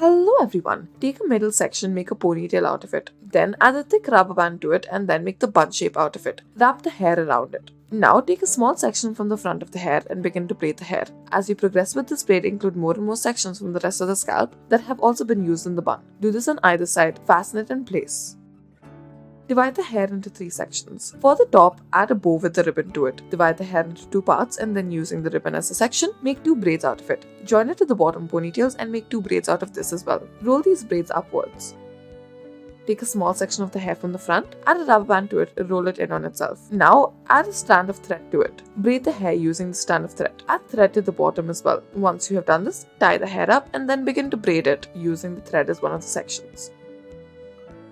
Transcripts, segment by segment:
Hello everyone. Take a middle section, make a ponytail out of it. Then add a thick rubber band to it and then make the bun shape out of it. Wrap the hair around it. Now take a small section from the front of the hair and begin to braid the hair. As you progress with this braid, include more and more sections from the rest of the scalp that have also been used in the bun. Do this on either side, fasten it in place. Divide the hair into 3 sections. For the top, add a bow with the ribbon to it. Divide the hair into 2 parts and then using the ribbon as a section, make 2 braids out of it. Join it to the bottom ponytails and make 2 braids out of this as well. Roll these braids upwards. Take a small section of the hair from the front, add a rubber band to it, and roll it in on itself. Now, add a strand of thread to it. Braid the hair using the strand of thread. Add thread to the bottom as well. Once you have done this, tie the hair up and then begin to braid it using the thread as one of the sections.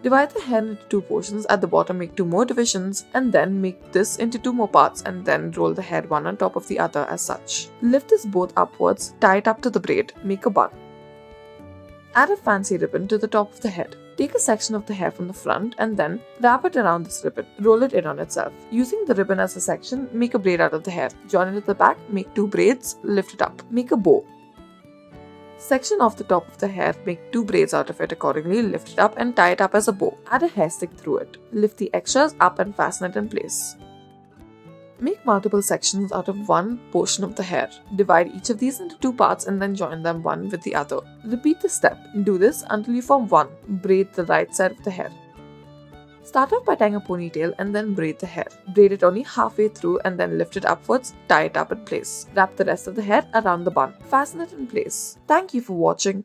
Divide the hair into 2 portions. At the bottom, make 2 more divisions and then make this into 2 more parts and then roll the hair one on top of the other as such. Lift this both upwards, tie it up to the braid, make a bun. Add a fancy ribbon to the top of the head. Take a section of the hair from the front and then wrap it around this ribbon. Roll it in on itself. Using the ribbon as a section, make a braid out of the hair. Join it at the back, make 2 braids, lift it up. Make a bow. Section off the top of the hair, make 2 braids out of it accordingly, lift it up and tie it up as a bow. Add a hair stick through it. Lift the extras up and fasten it in place. Make multiple sections out of one portion of the hair. Divide each of these into 2 parts and then join them one with the other. Repeat the step. Do this until you form one. Braid the right side of the hair. Start off by tying a ponytail and then braid the hair. Braid it only halfway through and then lift it upwards, tie it up in place. Wrap the rest of the hair around the bun. Fasten it in place. Thank you for watching.